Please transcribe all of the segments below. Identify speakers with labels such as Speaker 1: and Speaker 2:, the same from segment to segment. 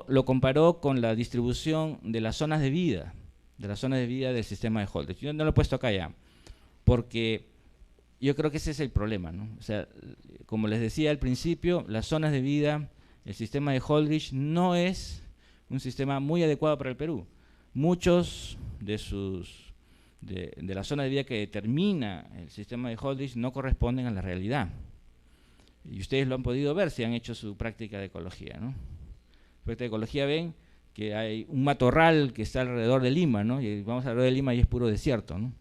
Speaker 1: lo comparó con la distribución de las zonas de vida, del sistema de Holdridge. Yo no lo he puesto acá ya, porque yo creo que ese es el problema, ¿no? O sea, como les decía al principio, las zonas de vida, el sistema de Holdridge no es un sistema muy adecuado para el Perú. Muchos de la zona de vida que determina el sistema de Holdridge no corresponden a la realidad. Y ustedes lo han podido ver si han hecho su práctica de ecología, ¿no? Práctica de ecología ven que hay un matorral que está alrededor de Lima, ¿no? Y vamos alrededor de Lima y es puro desierto, ¿no?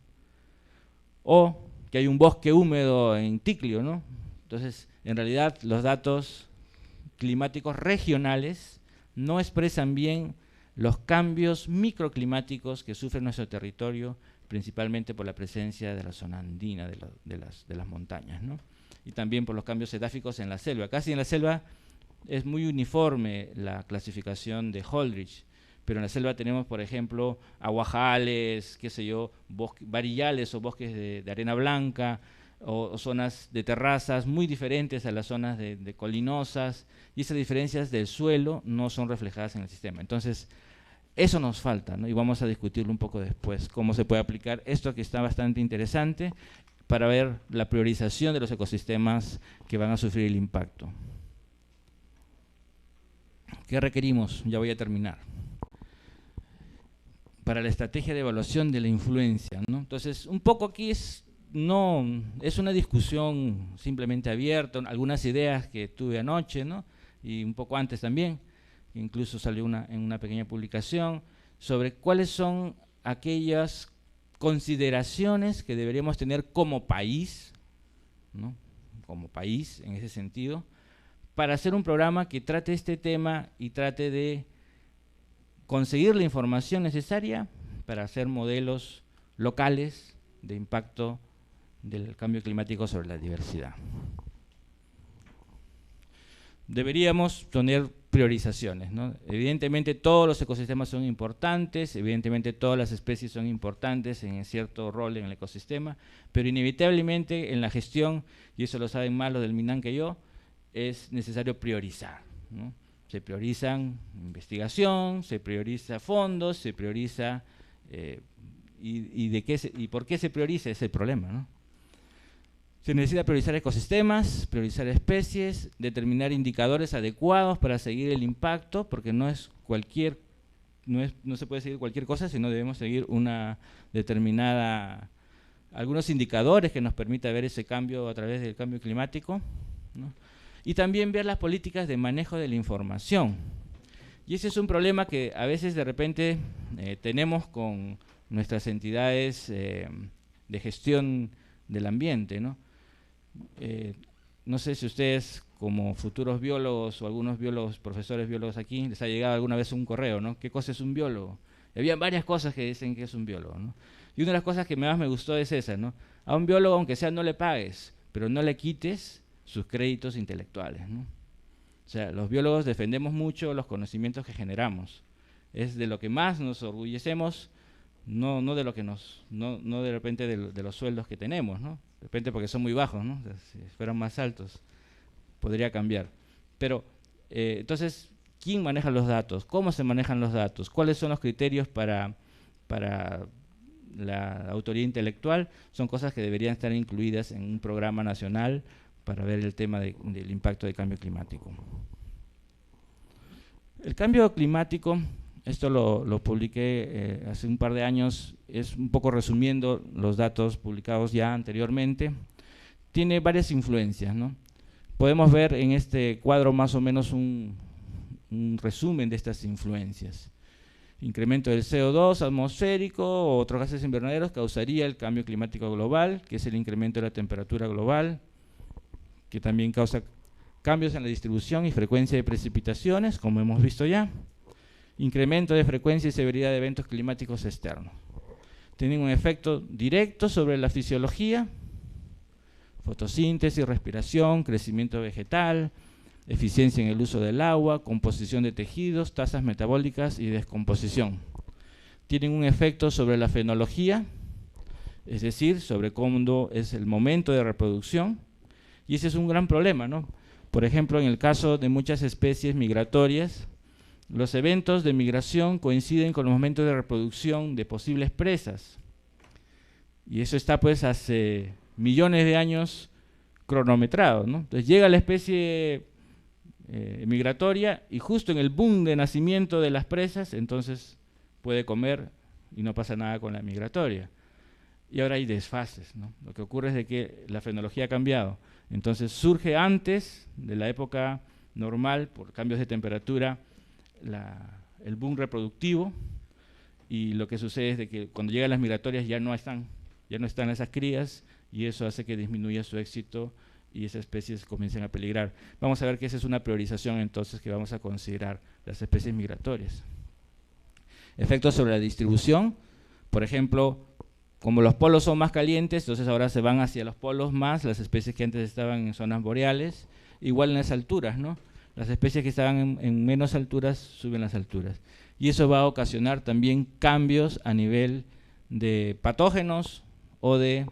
Speaker 1: O que hay un bosque húmedo en Ticlio, ¿no? Entonces, en realidad, los datos climáticos regionales no expresan bien los cambios microclimáticos que sufre nuestro territorio, principalmente por la presencia de la zona andina, de las montañas, ¿no? Y también por los cambios edáficos en la selva. Casi en la selva es muy uniforme la clasificación de Holdridge, pero en la selva tenemos, por ejemplo, aguajales, qué sé yo, varillales o bosques de arena blanca, o zonas de terrazas muy diferentes a las zonas de colinosas, y esas diferencias del suelo no son reflejadas en el sistema. Entonces, eso nos falta, ¿no? Y vamos a discutirlo un poco después, cómo se puede aplicar esto, que está bastante interesante, para ver la priorización de los ecosistemas que van a sufrir el impacto. ¿Qué requerimos? Ya voy a terminar. Para la estrategia de evaluación de la influencia, ¿no? Entonces, un poco aquí es una discusión simplemente abierta, algunas ideas que tuve anoche, ¿no? Y un poco antes también, que incluso salió en una pequeña publicación, sobre cuáles son aquellas consideraciones que deberíamos tener como país, ¿no? Como país en ese sentido, para hacer un programa que trate este tema y trate de conseguir la información necesaria para hacer modelos locales de impacto del cambio climático sobre la diversidad. Deberíamos poner priorizaciones, ¿no? Evidentemente todos los ecosistemas son importantes, evidentemente todas las especies son importantes en cierto rol en el ecosistema, pero inevitablemente en la gestión, y eso lo saben más los del MINAN que yo, es necesario priorizar, ¿no? Se priorizan investigación, se prioriza fondos, se prioriza y por qué se prioriza, es el problema, ¿no? Se necesita priorizar ecosistemas, priorizar especies, determinar indicadores adecuados para seguir el impacto, porque no se puede seguir cualquier cosa, sino debemos seguir algunos indicadores que nos permita ver ese cambio a través del cambio climático, ¿no? Y también ver las políticas de manejo de la información. Y ese es un problema que a veces de repente tenemos con nuestras entidades de gestión del ambiente, ¿no? No sé si ustedes como futuros biólogos o algunos biólogos, profesores biólogos aquí, les ha llegado alguna vez un correo, ¿no? ¿Qué cosa es un biólogo? Y había varias cosas que dicen que es un biólogo, ¿no? Y una de las cosas que más me gustó es esa, ¿no? A un biólogo, aunque sea, no le pagues, pero no le quites sus créditos intelectuales, ¿no? O sea, los biólogos defendemos mucho los conocimientos que generamos. Es de lo que más nos orgullecemos, no de lo que no de repente de los sueldos que tenemos, ¿no? De repente porque son muy bajos, ¿no? Si fueran más altos, podría cambiar. Pero, entonces, ¿quién maneja los datos? ¿Cómo se manejan los datos? ¿Cuáles son los criterios para la autoría intelectual? Son cosas que deberían estar incluidas en un programa nacional para ver el tema del impacto del cambio climático. El cambio climático, esto lo publiqué hace un par de años, es un poco resumiendo los datos publicados ya anteriormente, tiene varias influencias, ¿no? Podemos ver en este cuadro más o menos un resumen de estas influencias. Incremento del CO2 atmosférico o otros gases invernaderos causaría el cambio climático global, que es el incremento de la temperatura global, que también causa cambios en la distribución y frecuencia de precipitaciones, como hemos visto ya. Incremento de frecuencia y severidad de eventos climáticos externos. Tienen un efecto directo sobre la fisiología, fotosíntesis, respiración, crecimiento vegetal, eficiencia en el uso del agua, composición de tejidos, tasas metabólicas y descomposición. Tienen un efecto sobre la fenología, es decir, sobre cómo es el momento de reproducción, y ese es un gran problema, ¿no? Por ejemplo, en el caso de muchas especies migratorias, Los eventos de migración coinciden con los momentos de reproducción de posibles presas. Y eso está pues hace millones de años cronometrado, ¿no? Entonces llega la especie migratoria y justo en el boom de nacimiento de las presas, entonces puede comer y no pasa nada con la migratoria. Y ahora hay desfases, ¿no? Lo que ocurre es de que la fenología ha cambiado. Entonces surge antes de la época normal, por cambios de temperatura, el boom reproductivo, y lo que sucede es de que cuando llegan las migratorias ya no están esas crías, y eso hace que disminuya su éxito y esas especies comiencen a peligrar. Vamos a ver que esa es una priorización entonces que vamos a considerar, las especies migratorias. Efectos sobre la distribución, por ejemplo, como los polos son más calientes, entonces ahora se van hacia los polos más las especies que antes estaban en zonas boreales, igual en las alturas, ¿no? Las especies que estaban en menos alturas suben las alturas. Y eso va a ocasionar también cambios a nivel de patógenos o de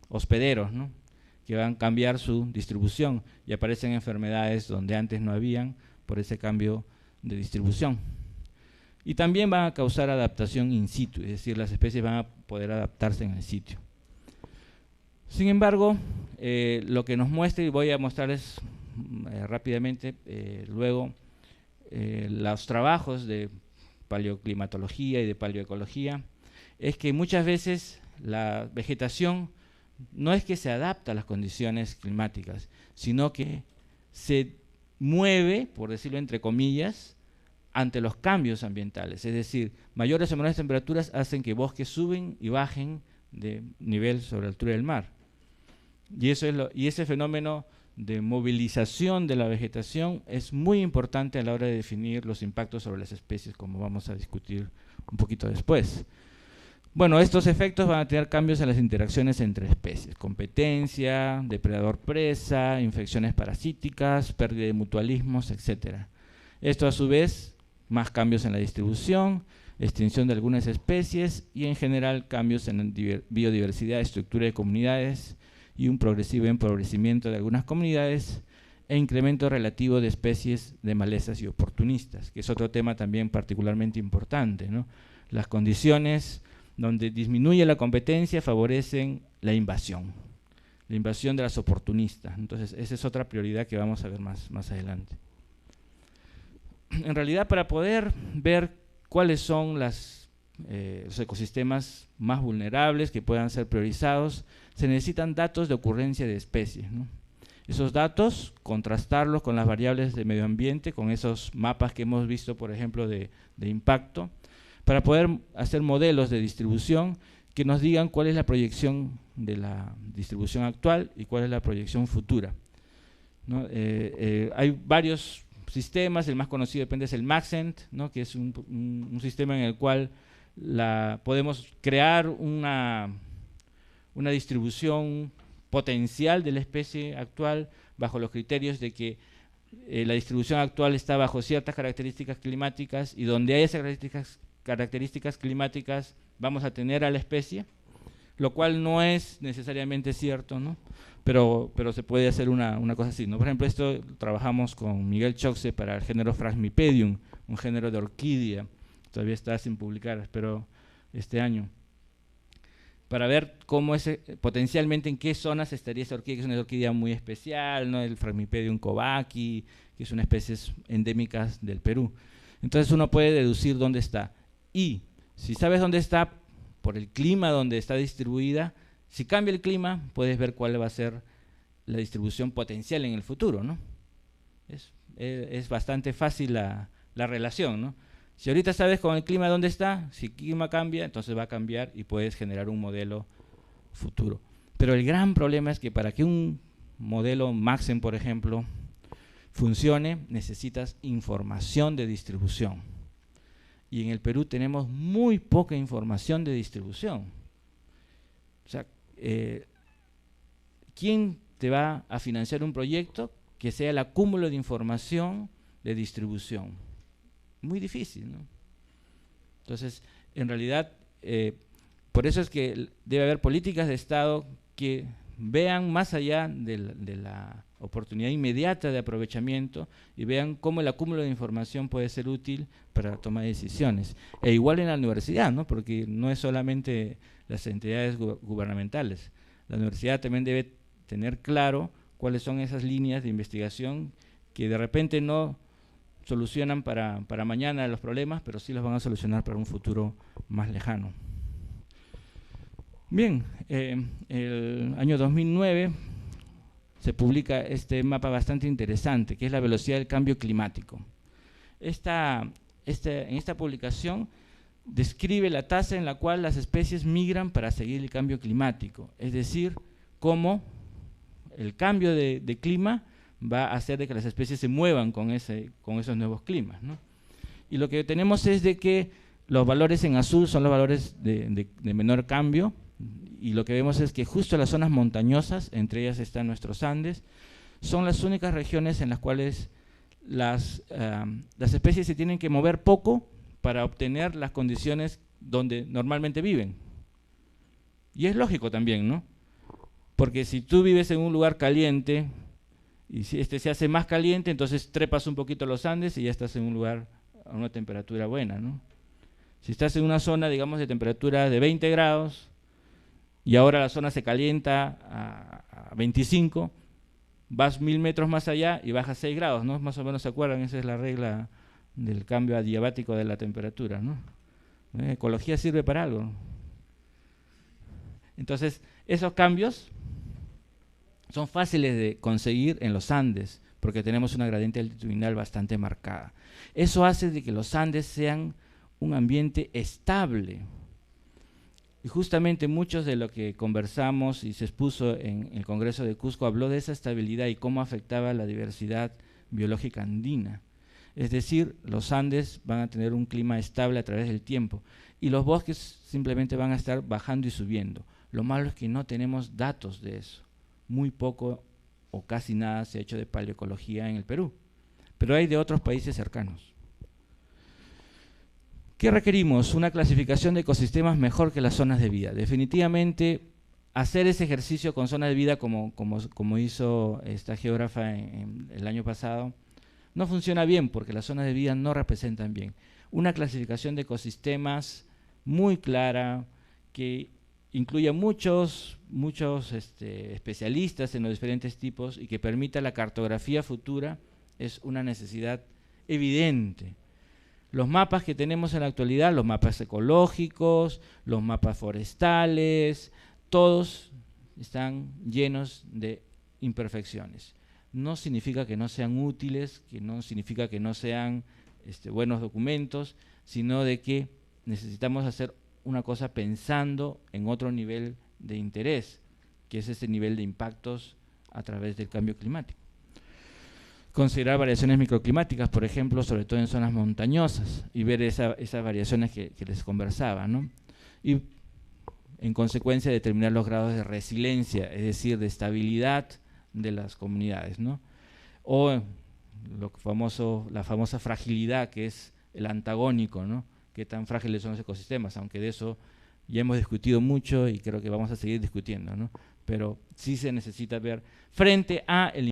Speaker 1: hospederos, ¿no? Que van a cambiar su distribución y aparecen enfermedades donde antes no habían por ese cambio de distribución. Y también van a causar adaptación in situ, es decir, las especies van a poder adaptarse en el sitio. Sin embargo, lo que nos muestra, y voy a mostrarles rápidamente luego los trabajos de paleoclimatología y de paleoecología, es que muchas veces la vegetación no es que se adapta a las condiciones climáticas, sino que se mueve, por decirlo entre comillas, ante los cambios ambientales. Es decir, mayores o menores temperaturas hacen que bosques suben y bajen de nivel sobre la altura del mar. Y ese fenómeno de movilización de la vegetación es muy importante a la hora de definir los impactos sobre las especies, como vamos a discutir un poquito después. Bueno, estos efectos van a tener cambios en las interacciones entre especies, competencia, depredador-presa, infecciones parasíticas, pérdida de mutualismos, etc. Esto a su vez, más cambios en la distribución, extinción de algunas especies y en general cambios en la biodiversidad, estructura de comunidades y un progresivo empobrecimiento de algunas comunidades e incremento relativo de especies de malezas y oportunistas, que es otro tema también particularmente importante, ¿no? Las condiciones donde disminuye la competencia favorecen la invasión de las oportunistas. Entonces, esa es otra prioridad que vamos a ver más adelante. En realidad, para poder ver cuáles son los ecosistemas más vulnerables que puedan ser priorizados, se necesitan datos de ocurrencia de especies, ¿no? Esos datos, contrastarlos con las variables de medio ambiente, con esos mapas que hemos visto, por ejemplo, de impacto, para poder hacer modelos de distribución que nos digan cuál es la proyección de la distribución actual y cuál es la proyección futura, ¿no? Hay varios sistemas, el más conocido es el Maxent, ¿no? Que es un sistema en el cual podemos crear una distribución potencial de la especie actual bajo los criterios de que la distribución actual está bajo ciertas características climáticas y donde hay esas características climáticas vamos a tener a la especie, lo cual no es necesariamente cierto, ¿no? Pero se puede hacer una cosa así, ¿no? Por ejemplo, esto trabajamos con Miguel Choxe para el género Phrasmipedium, un género de orquídea, todavía está sin publicar, espero este año, para ver cómo potencialmente en qué zonas estaría esa orquídea, que es una orquídea muy especial, ¿no? El Phrasmipedium kovaki, que es una especie endémica del Perú. Entonces uno puede deducir dónde está. Y si sabes dónde está, por el clima donde está distribuida, si cambia el clima, puedes ver cuál va a ser la distribución potencial en el futuro, ¿no? Es bastante fácil la relación, ¿no? Si ahorita sabes con el clima dónde está, si el clima cambia, entonces va a cambiar y puedes generar un modelo futuro. Pero el gran problema es que para que un modelo Maxent, por ejemplo, funcione, necesitas información de distribución. Y en el Perú tenemos muy poca información de distribución. O sea, ¿quién te va a financiar un proyecto que sea el acúmulo de información de distribución? Muy difícil, ¿no? Entonces, en realidad, por eso es que debe haber políticas de Estado que vean más allá de la oportunidad inmediata de aprovechamiento y vean cómo el acúmulo de información puede ser útil para la toma de decisiones. E igual en la universidad, ¿no? Porque no es solamente las entidades gubernamentales. La universidad también debe tener claro cuáles son esas líneas de investigación que de repente no solucionan para mañana los problemas, pero sí los van a solucionar para un futuro más lejano. Bien, el año 2009 se publica este mapa bastante interesante, que es la velocidad del cambio climático. En esta publicación describe la tasa en la cual las especies migran para seguir el cambio climático, es decir, cómo el cambio de clima va a hacer de que las especies se muevan con esos nuevos climas, ¿no? Y lo que tenemos es de que los valores en azul son los valores de menor cambio, y lo que vemos es que justo las zonas montañosas, entre ellas están nuestros Andes, son las únicas regiones en las cuales las especies se tienen que mover poco para obtener las condiciones donde normalmente viven. Y es lógico también, ¿no? Porque si tú vives en un lugar caliente y si este se hace más caliente, entonces trepas un poquito los Andes y ya estás en un lugar a una temperatura buena, ¿no? Si estás en una zona, digamos, de temperatura de 20 grados y ahora la zona se calienta a 25, vas 1000 metros más allá y bajas 6 grados, ¿no? Más o menos se acuerdan, esa es la regla del cambio adiabático de la temperatura, ¿no? La ecología sirve para algo. Entonces, esos cambios son fáciles de conseguir en los Andes, porque tenemos una gradiente altitudinal bastante marcada. Eso hace de que los Andes sean un ambiente estable. Y justamente muchos de lo que conversamos y se expuso en el Congreso de Cusco habló de esa estabilidad y cómo afectaba la diversidad biológica andina. Es decir, los Andes van a tener un clima estable a través del tiempo y los bosques simplemente van a estar bajando y subiendo. Lo malo es que no tenemos datos de eso. Muy poco o casi nada se ha hecho de paleoecología en el Perú, pero hay de otros países cercanos. ¿Qué requerimos? Una clasificación de ecosistemas mejor que las zonas de vida. Definitivamente, hacer ese ejercicio con zonas de vida como hizo esta geógrafa en el año pasado, no funciona bien porque las zonas de vida no representan bien. Una clasificación de ecosistemas muy clara, que incluya muchos especialistas en los diferentes tipos y que permita la cartografía futura, es una necesidad evidente. Los mapas que tenemos en la actualidad, los mapas ecológicos, los mapas forestales, todos están llenos de imperfecciones. No significa que no sean útiles, que no significa que no sean buenos documentos, sino de que necesitamos hacer una cosa pensando en otro nivel de interés, que es ese nivel de impactos a través del cambio climático. Considerar variaciones microclimáticas, por ejemplo, sobre todo en zonas montañosas, y ver esas variaciones que les conversaba, ¿no? Y en consecuencia determinar los grados de resiliencia, es decir, de estabilidad de las comunidades, ¿no? O la famosa fragilidad, que es el antagónico, ¿no? Qué tan frágiles son los ecosistemas, aunque de eso ya hemos discutido mucho y creo que vamos a seguir discutiendo, ¿no? Pero sí se necesita ver frente a el